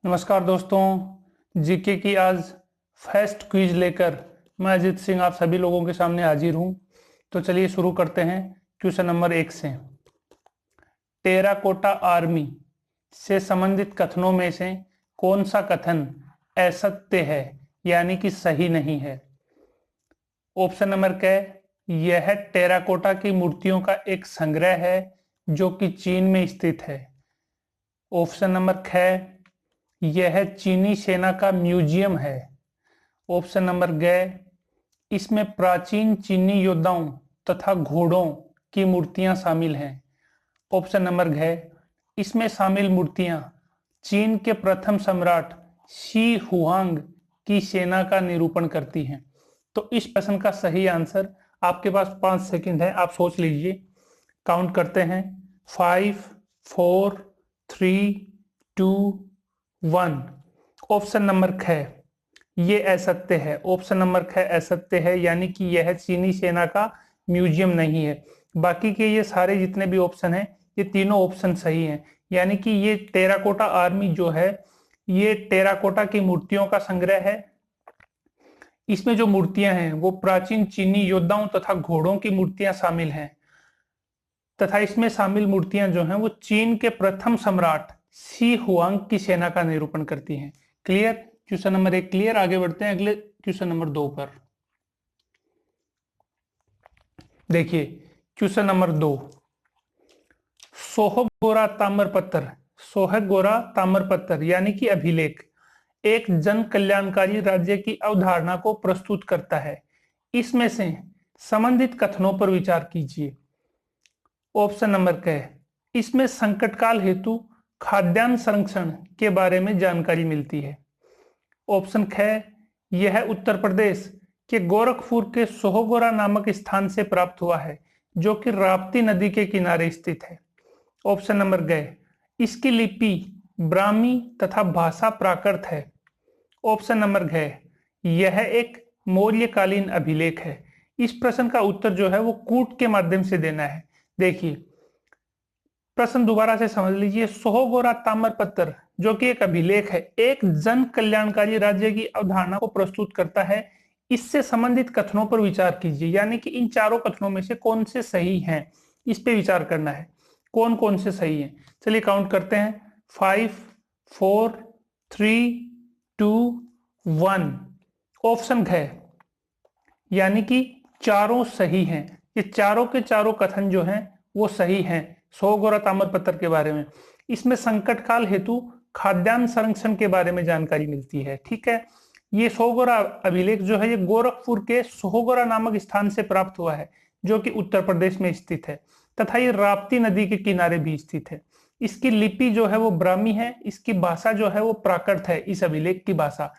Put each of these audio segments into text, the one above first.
नमस्कार दोस्तों, जीके की आज फर्स्ट क्विज लेकर मैं अजीत सिंह आप सभी लोगों के सामने हाजिर हूं। तो चलिए शुरू करते हैं क्वेश्चन नंबर 1 से। टेराकोटा आर्मी से संबंधित कथनों में से कौन सा कथन असत्य है यानी कि सही नहीं है? ऑप्शन नंबर क, यह टेराकोटा की मूर्तियों का एक संग्रह है जो कि चीन में स्थित है। ऑप्शन नंबर ख, यह चीनी सेना का म्यूजियम है। ऑप्शन नंबर ग, इसमें प्राचीन चीनी योद्धाओं तथा घोड़ों की मूर्तियां शामिल हैं। ऑप्शन नंबर घ, इसमें शामिल मूर्तियां चीन के प्रथम सम्राट शी हुआंग की सेना का निरूपण करती हैं। तो इस प्रश्न का सही आंसर, आपके पास 5 सेकंड है, आप सोच लीजिए। काउंट करते हैं। 5 4 3 2 1। ऑप्शन नंबर ख, ये असत्य है। ऑप्शन नंबर ख असत्य है, यानी कि यह चीनी सेना का म्यूजियम नहीं है। बाकी के ये सारे जितने भी ऑप्शन हैं, ये तीनों ऑप्शन सही हैं। यानी कि ये टेराकोटा आर्मी जो है, ये टेराकोटा की मूर्तियों का संग्रह है। इसमें जो मूर्तियां हैं वो प्राचीन चीनी योद्धाओं तथा घोड़ों की मूर्तियां शामिल हैं, तथा इसमें शामिल मूर्तियां जो हैं वो चीन के प्रथम सम्राट शी हुआंग की सेना का निरूपण करती हैं। क्लियर? Question number 1 clear. आगे बढ़ते हैं अगले क्वेश्चन नंबर 2 पर। देखिए क्वेश्चन नंबर 2, सोहगोरा ताम्रपत्र। सोहगोरा ताम्रपत्र यानी कि अभिलेख एक जन कल्याणकारी राज्य की अवधारणा को प्रस्तुत करता है। इसमें से संबंधित कथनों पर विचार कीजिए। ऑप्शन नंबर क, इसमें संकटकाल हेतु खाद्यान्न संरक्षण के बारे में जानकारी मिलती है। ऑप्शन ख, यह उत्तर प्रदेश के गोरखपुर के सोहगोरा नामक स्थान से प्राप्त हुआ है जो कि राप्ती नदी के किनारे स्थित है। ऑप्शन नंबर ग, इसकी लिपि ब्राह्मी तथा भाषा प्राकृत है। ऑप्शन नंबर घ, यह एक मौर्यकालीन अभिलेख है। इस प्रश्न का उत्तर जो है वो कूट के माध्यम से देना है। देखिए प्रश्न दोबारा से समझ लीजिए। सोहगोरा ताम्रपत्र जो कि एक अभिलेख है, एक जन कल्याणकारी राज्य की अवधारणा को प्रस्तुत करता है। इससे संबंधित कथनों पर विचार कीजिए, यानी कि इन चारों कथनों में से कौन से सही हैं, इस पे विचार करना है, कौन कौन से सही हैं। चलिए काउंट करते हैं। 5 4 3 2 1। ऑप्शन घ, यानी कि चारों सही हैं। ये चारों के चारों कथन जो हैं वो सही हैं सोहगोरा ताम्रपत्र के बारे में। इसमें संकट काल हेतु खाद्यान्न संरक्षण के बारे में जानकारी मिलती है। ठीक है, ये सोहगोरा अभिलेख जो है ये गोरखपुर के सोहगोरा नामक स्थान से प्राप्त हुआ है जो कि उत्तर प्रदेश में स्थित है, तथा ये राप्ती नदी के किनारे भी स्थित है। इसकी लिपि जो है वो ब्राह्मी है, इसकी भाषा जो है वो प्राकृत है। इस अभिलेख की भाषा,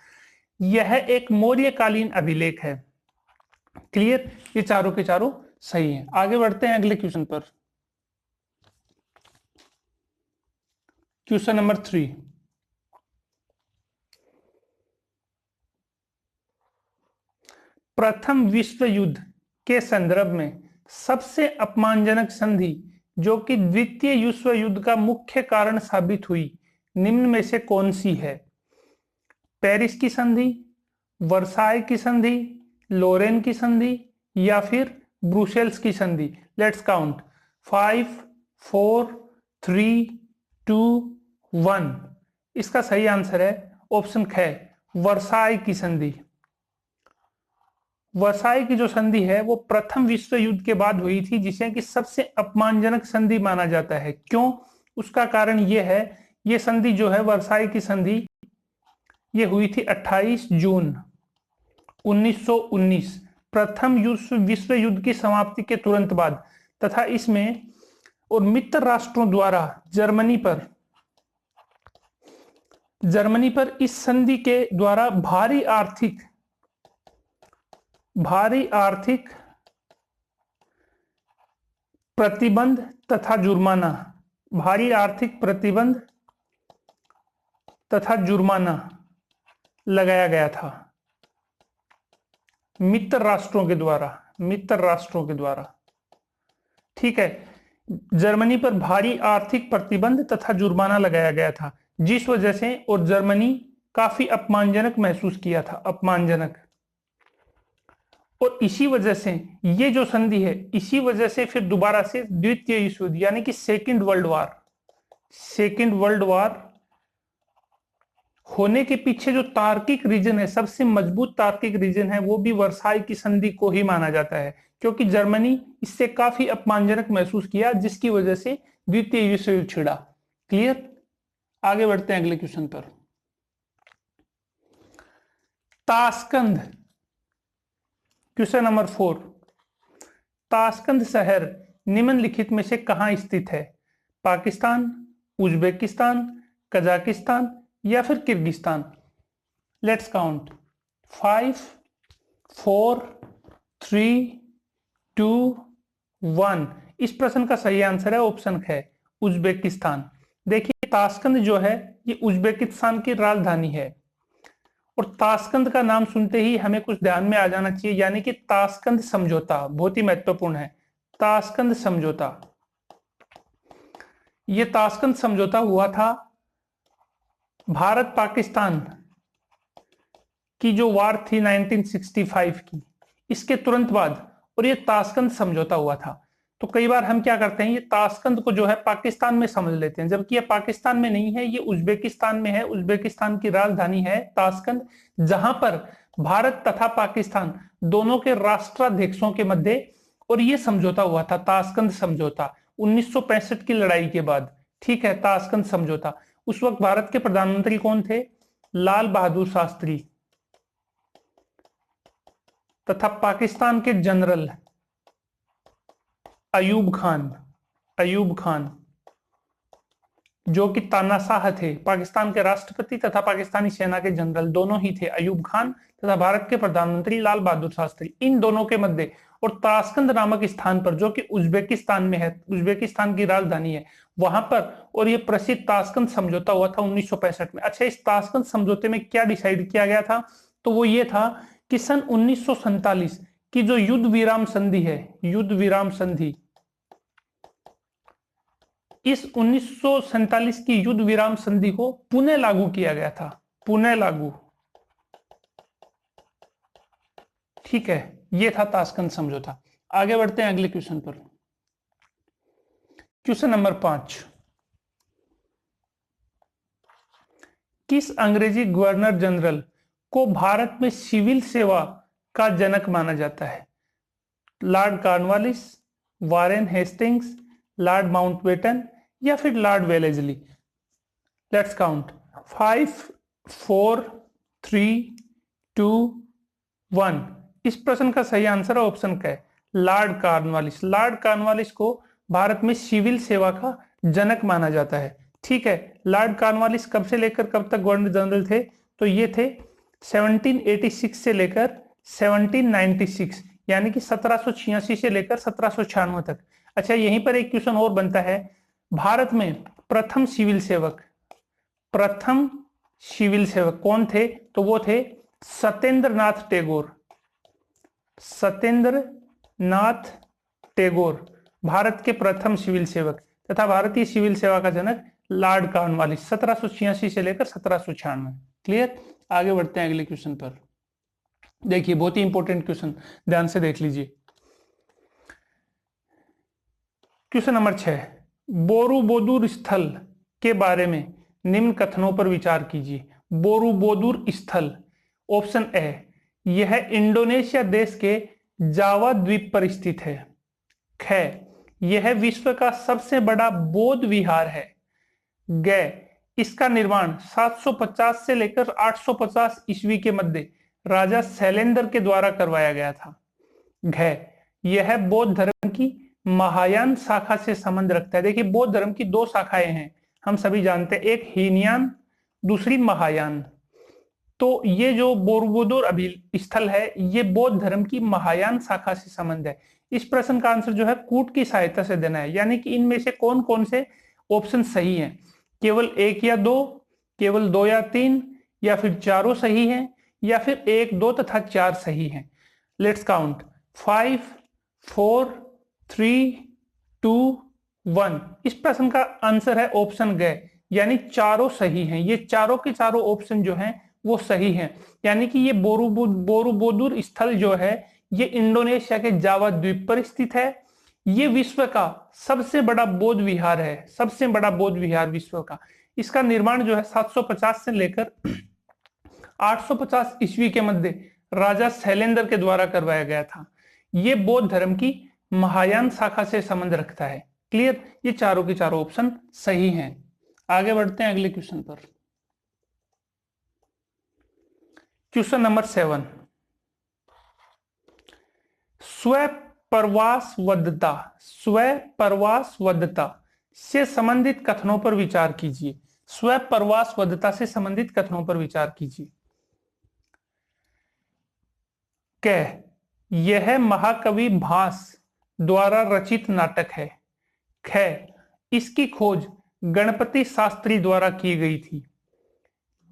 यह एक मौर्यकालीन अभिलेख है। क्लियर? ये चारों के चारों सही हैं। आगे बढ़ते हैं अगले क्वेश्चन पर। क्वेश्चन नंबर 3, प्रथम विश्व युद्ध के संदर्भ में सबसे अपमानजनक संधि जो कि द्वितीय विश्व युद्ध का मुख्य कारण साबित हुई, निम्न में से कौन सी है? पेरिस की संधि, वर्साय की संधि, लोरेन की संधि या फिर ब्रुसेल्स की संधि? Let's count. 5 4 3 2 1। इसका सही आंसर है ऑप्शन ख, वर्साय की संधि। वर्साय की जो संधि है वो प्रथम विश्व युद्ध के बाद हुई थी, जिसे कि सबसे अपमानजनक संधि माना जाता है। क्यों? उसका कारण ये है, ये संधि जो है वर्साय की संधि, ये हुई थी 28 जून 1919, प्रथम विश्व युद्ध की समाप्ति के तुरंत बाद, तथा इसमें और मित्र राष्ट्रों द्वारा जर्मनी पर इस संधि के द्वारा भारी आर्थिक प्रतिबंध तथा जुर्माना, भारी आर्थिक प्रतिबंध तथा जुर्माना लगाया गया था मित्र राष्ट्रों के द्वारा। ठीक है, जर्मनी पर भारी आर्थिक प्रतिबंध तथा जुर्माना लगाया गया था, जिस वजह से और जर्मनी काफी अपमानजनक महसूस किया था, अपमानजनक। और इसी वजह से ये जो संधि है, इसी वजह से फिर दोबारा से द्वितीय विश्व युद्ध यानी कि सेकेंड वर्ल्ड वार होने के पीछे जो तार्किक रीजन है, सबसे मजबूत तार्किक रीजन है, वो भी वर्साई की संधि को ही माना जाता है, क्योंकि जर्मनी इससे काफी अपमानजनक महसूस किया, जिसकी वजह से द्वितीय विश्व युद्ध छिड़ा। क्लियर? आगे बढ़ते हैं अगले क्वेश्चन पर। Tashkent, question number 4। ताशकंद शहर निम्नलिखित में से कहां स्थित है? पाकिस्तान, उज्बेकिस्तान, कजाकिस्तान या फिर किर्गिस्तान? Let's count. 5 4 3 2 1। इस प्रश्न का सही आंसर है ऑप्शन है उज्बेकिस्तान। देखिए ताशकंद जो है ये उज्बेकिस्तान की राजधानी है, और ताशकंद का नाम सुनते ही हमें कुछ ध्यान में आ जाना चाहिए, यानी कि ताशकंद समझौता बहुत ही महत्वपूर्ण है। ताशकंद समझौता, ये ताशकंद समझौता हुआ था भारत पाकिस्तान की जो वार थी 1965 की, इसके तुरंत बाद, और ये ताशकंद समझौता हुआ था। तो कई बार हम क्या करते हैं, ये ताशकंद को जो है पाकिस्तान में समझ लेते हैं, जबकि ये पाकिस्तान में नहीं है, ये उज्बेकिस्तान में है। उज्बेकिस्तान की राजधानी है ताशकंद, जहां पर भारत तथा पाकिस्तान दोनों के राष्ट्राध्यक्षों के मध्य और ये समझौता हुआ था, ताशकंद समझौता 1965 की लड़ाई के बाद। ठीक है, ताशकंद समझौता। उस वक्त भारत के प्रधानमंत्री कौन थे? लाल बहादुर शास्त्री, तथा पाकिस्तान के जनरल अयूब खान जो कि तानाशाह थे, पाकिस्तान के राष्ट्रपति तथा पाकिस्तानी सेना के जनरल दोनों ही थे, अयूब खान तथा भारत के प्रधानमंत्री लाल बहादुर शास्त्री, इन दोनों के मध्य और ताशकंद नामक स्थान पर, जो कि उज्बेकिस्तान में है, उज्बेकिस्तान की राजधानी है वहां पर, और ये प्रसिद्ध ताशकंद समझौता हुआ था 1965 में। अच्छा, इस ताशकंद समझौते में क्या डिसाइड किया गया था? तो वो ये था कि सन 1947 की जो युद्ध विराम संधि है, युद्ध विराम संधि, इस 1947 की युद्ध विराम संधि को पुनः लागू किया गया था, पुनः लागू। ठीक है, यह था ताशकंद समझौता। आगे बढ़ते हैं अगले क्वेश्चन पर। Question number 5। किस अंग्रेजी गवर्नर जनरल को भारत में सिविल सेवा का जनक माना जाता है? Lord Cornwallis, Warren Hastings, Lord Mountbatten या फिर लॉर्ड वेलेस्ली? Let's count. 5 4 3 2 1। इस प्रश्न का सही आंसर ऑप्शन का है लॉर्ड कॉर्नवालिस। लॉर्ड कॉर्नवालिस को भारत में सिविल सेवा का जनक माना जाता है। ठीक है, लॉर्ड कॉर्नवालिस कब से लेकर कब तक गवर्नर जनरल थे? तो ये थे 1786 से लेकर 1796, यानी कि 1786 से लेकर 1796 तक। अच्छा, यहीं पर एक क्वेश्चन और बनता है, भारत में प्रथम सिविल सेवक कौन थे? तो वो थे सत्येंद्र नाथ टैगोर, भारत के प्रथम सिविल सेवक, तथा भारतीय सिविल सेवा का जनक लॉर्ड कॉर्नवालिस, 1786 से लेकर 1796। क्लियर? आगे बढ़ते हैं अगले क्वेश्चन पर। देखिए बहुत ही इंपॉर्टेंट क्वेश्चन, ध्यान से देख लीजिए। Question number 6। बोरूबोदूर स्थल के बारे में निम्न कथनों पर विचार कीजिए। बोरूबोदूर स्थल, ऑप्शन ए, यह इंडोनेशिया देश के जावा द्वीप पर स्थित है। ख, यह विश्व का सबसे बड़ा बौद्ध विहार है। ग, इसका निर्माण 750 से लेकर 850 ईस्वी के मध्य राजा शैलेंद्र के द्वारा करवाया गया था। घ, यह बौद्ध धर्म की महायान शाखा से संबंध रखता है। देखिए बौद्ध धर्म की दो शाखाएं हैं, हम सभी जानते हैं, एक हीनयान, दूसरी महायान। तो ये जो बोरूबोदूर स्थल है, ये बौद्ध धर्म की महायान शाखा से संबंध है। इस प्रश्न का आंसर जो है कूट की सहायता से देना है, यानी कि इनमें से कौन कौन से ऑप्शन सही हैं? केवल 1 या 2, केवल 2 या 3, या फिर चारों सही हैं, या फिर 1, 2 तथा 4 सही हैं। Let's count. 5 4 3 2 1। इस प्रश्न का आंसर है ऑप्शन ग, यानी चारों सही हैं। ये चारों के चारों ऑप्शन जो हैं वो सही हैं। यानी कि ये बोरोबुदुर स्थल जो है ये इंडोनेशिया के जावा द्वीप पर स्थित है। ये विश्व का सबसे बड़ा बौद्ध विहार है, सबसे बड़ा बौद्ध विहार विश्व का। इसका निर्माण जो है 750 से लेकर 850 ईस्वी के मध्य राजा शैलेंद्र के द्वारा करवाया गया था। ये बौद्ध धर्म की महायान शाखा से संबंध रखता है। क्लियर, ये चारों के चारों ऑप्शन सही हैं। आगे बढ़ते हैं अगले क्वेश्चन पर। क्वेश्चन नंबर 7, स्वप्रवासवद्धता से संबंधित कथनों पर विचार कीजिए। स्वप्रवासवद्धता से संबंधित कथनों पर विचार कीजिए। क, यह महाकवि भास द्वारा रचित नाटक है। ख, इसकी खोज गणपति शास्त्री द्वारा की गई थी।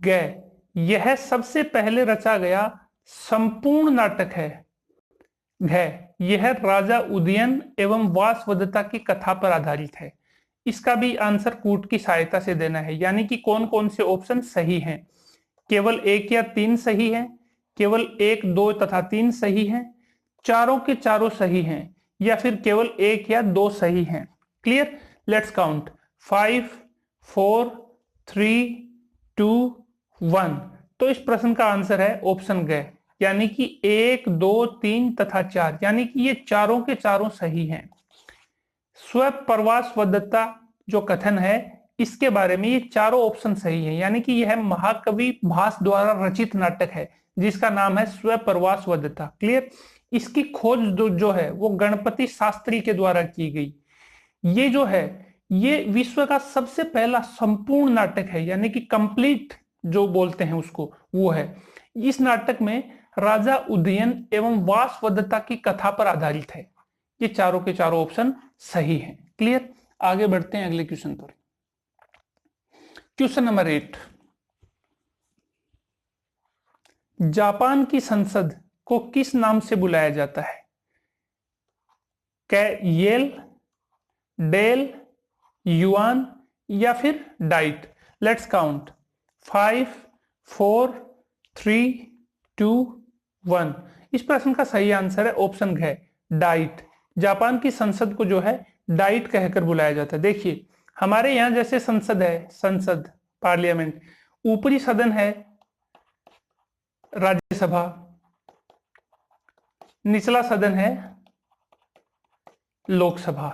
ग, यह सबसे पहले रचा गया संपूर्ण नाटक है। घ, यह राजा उदयन एवं वासवदत्ता की कथा पर आधारित है। इसका भी आंसर कूट की सहायता से देना है, यानी कि कौन कौन से ऑप्शन सही हैं। केवल 1 या 3 सही है, केवल 1, 2 तथा 3 सही हैं, चारों के चारों सही हैं, या फिर केवल 1 या 2 सही हैं। Clear, let's count. 5, 4, 3, 2, 1। तो इस प्रश्न का आंसर है ऑप्शन ग, यानी कि 1, 2, 3 तथा 4, यानी कि ये चारों के चारों सही हैं। स्वप्रवासवद्धता जो कथन है इसके बारे में ये चारों ऑप्शन सही हैं, यानी कि यह महाकवि भास द्वारा रचित नाटक है जिसका नाम है स्वप्रवासवद्धता। क्लियर, इसकी खोज जो है वो गणपति शास्त्री के द्वारा की गई। ये जो है ये विश्व का सबसे पहला संपूर्ण नाटक है, यानी कि कंप्लीट जो बोलते हैं उसको वो है। इस नाटक में राजा उदयन एवं वासवदत्ता की कथा पर आधारित है। ये चारों के चारों ऑप्शन सही हैं। क्लियर, आगे बढ़ते हैं अगले क्वेश्चन पर। क्वेश्चन नंबर 8, जापान की संसद को किस नाम से बुलाया जाता है। क्या येल, डेल, युआन या फिर डाइट। Let's count. 5, 4, 3, 2, 1। इस प्रश्न का सही आंसर है ऑप्शन घ, डाइट। जापान की संसद को जो है डाइट कहकर बुलाया जाता है। देखिए हमारे यहां जैसे संसद है, संसद पार्लियामेंट, ऊपरी सदन है राज्यसभा, निचला सदन है लोकसभा।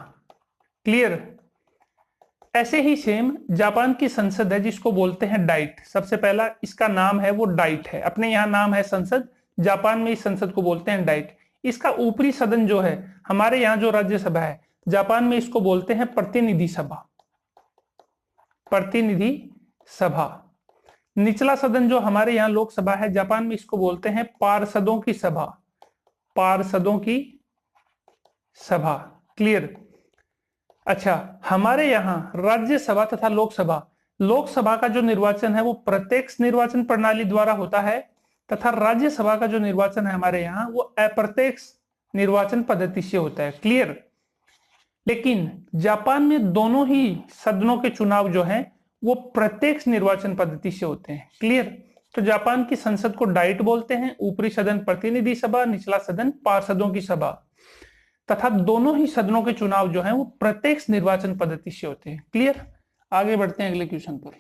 क्लियर, ऐसे ही सेम जापान की संसद है जिसको बोलते हैं डाइट। सबसे पहला इसका नाम है वो डाइट है। अपने यहाँ नाम है संसद, जापान में इस संसद को बोलते हैं डाइट। इसका ऊपरी सदन जो है हमारे यहाँ जो राज्यसभा है, जापान में इसको बोलते हैं प्रतिनिधि सभा, प्रतिनिधि सभा। निचला सदन जो हमारे यहाँ लोकसभा है, जापान में इसको बोलते हैं पार्षदों की सभा, पार्षदों की सभा। क्लियर, अच्छा हमारे यहाँ राज्यसभा तथा लोकसभा, लोकसभा का जो निर्वाचन है वो प्रत्यक्ष निर्वाचन प्रणाली द्वारा होता है तथा राज्यसभा का जो निर्वाचन है हमारे यहाँ वो अप्रत्यक्ष निर्वाचन पद्धति से होता है। क्लियर, लेकिन जापान में दोनों ही सदनों के चुनाव जो हैं वो प्रत्यक्ष निर्वाचन पद्धति से होते हैं। क्लियर, तो जापान की संसद को डाइट बोलते हैं, ऊपरी सदन प्रतिनिधि सभा, निचला सदन पार्षदों की सभा, तथा दोनों ही सदनों के चुनाव जो हैं वो प्रत्यक्ष निर्वाचन पद्धति से होते हैं। क्लियर, आगे बढ़ते हैं अगले क्वेश्चन पर।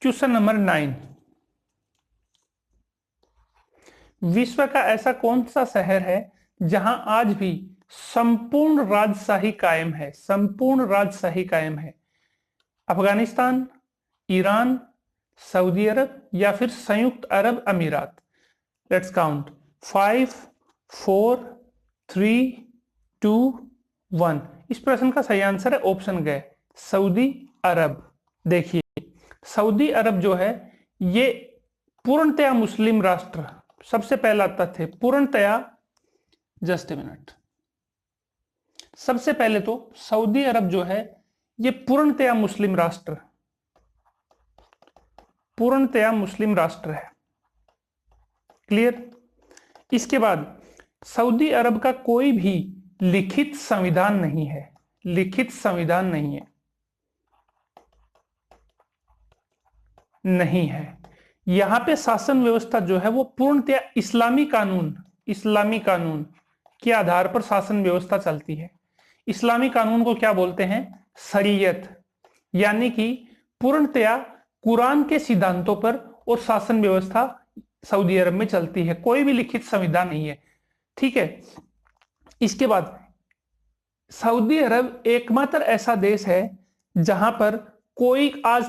क्वेश्चन नंबर 9, विश्व का ऐसा कौन सा शहर है जहां आज भी संपूर्ण राजशाही कायम है, संपूर्ण राजशाही कायम है। अफगानिस्तान, ईरान, सऊदी अरब या फिर संयुक्त अरब अमीरात। Let's count. 5, 4, 3, 2, 1। इस प्रश्न का सही आंसर है ऑप्शन ग, सऊदी अरब। देखिए सऊदी अरब जो है ये पूर्णतया मुस्लिम राष्ट्र, सबसे पहला तथ्य पूर्णतया, जस्ट ए मिनट, सबसे पहले तो सऊदी अरब जो है ये पूर्णतया मुस्लिम राष्ट्र, पूर्णतया मुस्लिम राष्ट्र है। क्लियर, इसके बाद सऊदी अरब का कोई भी लिखित संविधान नहीं है, लिखित संविधान नहीं है। नहीं है। यहाँ पे शासन व्यवस्था जो है वो पूर्णतया इस्लामी कानून के आधार पर शासन व्यवस्था चलती है। इस्लामी कानून को क्या बोलते हैं? शरीयत, यानी कि पूर्णतया कुरान के सिद्धांतों पर और शासन व्यवस्था सऊदी अरब में चलती है, कोई भी लिखित संविधान नहीं है। ठीक है। इसके बाद सऊदी अरब एकमात्र ऐसा देश है जहां पर कोई आज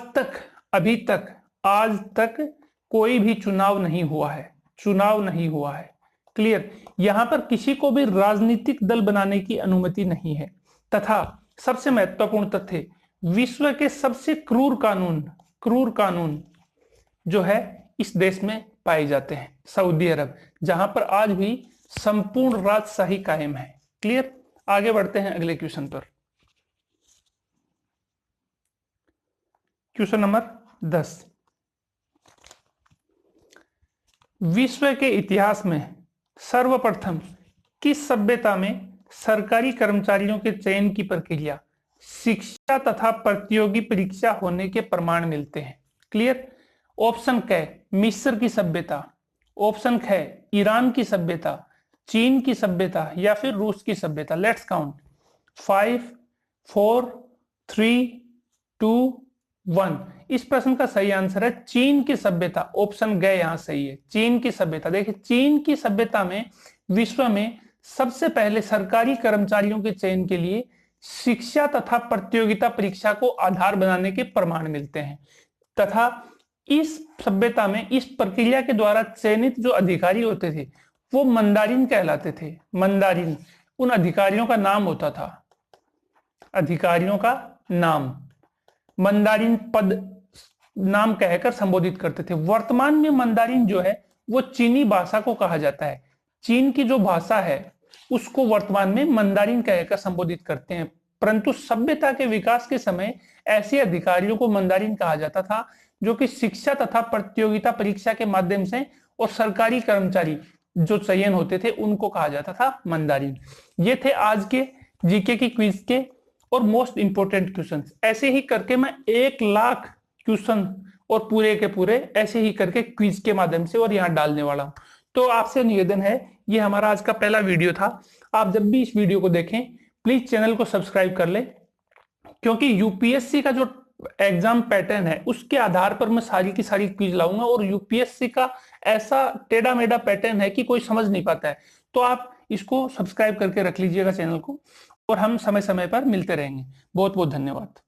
तक कोई भी चुनाव नहीं हुआ है। क्लियर। यहां पर किसी को भी राजनीतिक दल बनाने की अनुमति नहीं है। तथा सबसे महत्वपूर्ण तथ्य, विश्व के सबसे क्रूर कानून जो है इस देश में पाए जाते हैं, सऊदी अरब, जहां पर आज भी संपूर्ण राजशाही कायम है। क्लियर। आगे बढ़ते हैं अगले क्वेश्चन पर। क्वेश्चन नंबर 10, विश्व के इतिहास में सर्वप्रथम किस सभ्यता में सरकारी कर्मचारियों के चयन की प्रक्रिया शिक्षा तथा प्रतियोगी परीक्षा होने के प्रमाण मिलते हैं? क्लियर। ऑप्शन क मिस्र की सभ्यता, ऑप्शन ख ईरान की सभ्यता, चीन की सभ्यता या फिर रूस की सभ्यता। Let's count 5 4 3 2 1। इस प्रश्न का सही आंसर है चीन की सभ्यता। ऑप्शन ग यहां सही है, चीन की सभ्यता। देखिए, चीन की सभ्यता में विश्व में सबसे पहले सरकारी कर्मचारियों के चयन के लिए शिक्षा तथा प्रतियोगिता परीक्षा को आधार बनाने के प्रमाण मिलते हैं। तथा इस सभ्यता में इस प्रक्रिया के द्वारा चयनित जो अधिकारी होते थे वो मंदारिन कहलाते थे। मंदारिन, उन अधिकारियों का नाम होता था, अधिकारियों का नाम मंदारिन पद नाम कहकर संबोधित करते थे। वर्तमान में मंदारिन जो है वो चीनी भाषा को कहा जाता है। चीन की जो भाषा है उसको वर्तमान में मंदारिन कहकर संबोधित करते हैं। परंतु सभ्यता के विकास के समय ऐसे अधिकारियों को मंदारिन कहा जाता था जो कि शिक्षा तथा प्रतियोगिता परीक्षा के माध्यम से और सरकारी कर्मचारी जो चयन होते थे उनको कहा जाता था मंदारिन। ये थे आज के जीके की क्विज के और मोस्ट इंपोर्टेंट क्वेश्चंस। ऐसे ही करके मैं 1 लाख क्वेश्चन और पूरे के पूरे ऐसे ही करके क्विज के माध्यम से और यहाँ डालने वाला हूं। तो आपसे निवेदन है, ये हमारा आज का पहला वीडियो था। आप जब भी इस वीडियो को देखें प्लीज चैनल को सब्सक्राइब कर ले, क्योंकि यूपीएससी का जो एग्जाम पैटर्न है उसके आधार पर मैं सारी की सारी क्विज लाऊंगा। और यूपीएससी का ऐसा टेढ़ा मेढ़ा पैटर्न है कि कोई समझ नहीं पाता है। तो आप इसको सब्सक्राइब करके रख लीजिएगा चैनल को, और हम समय समय पर मिलते रहेंगे। बहुत बहुत धन्यवाद।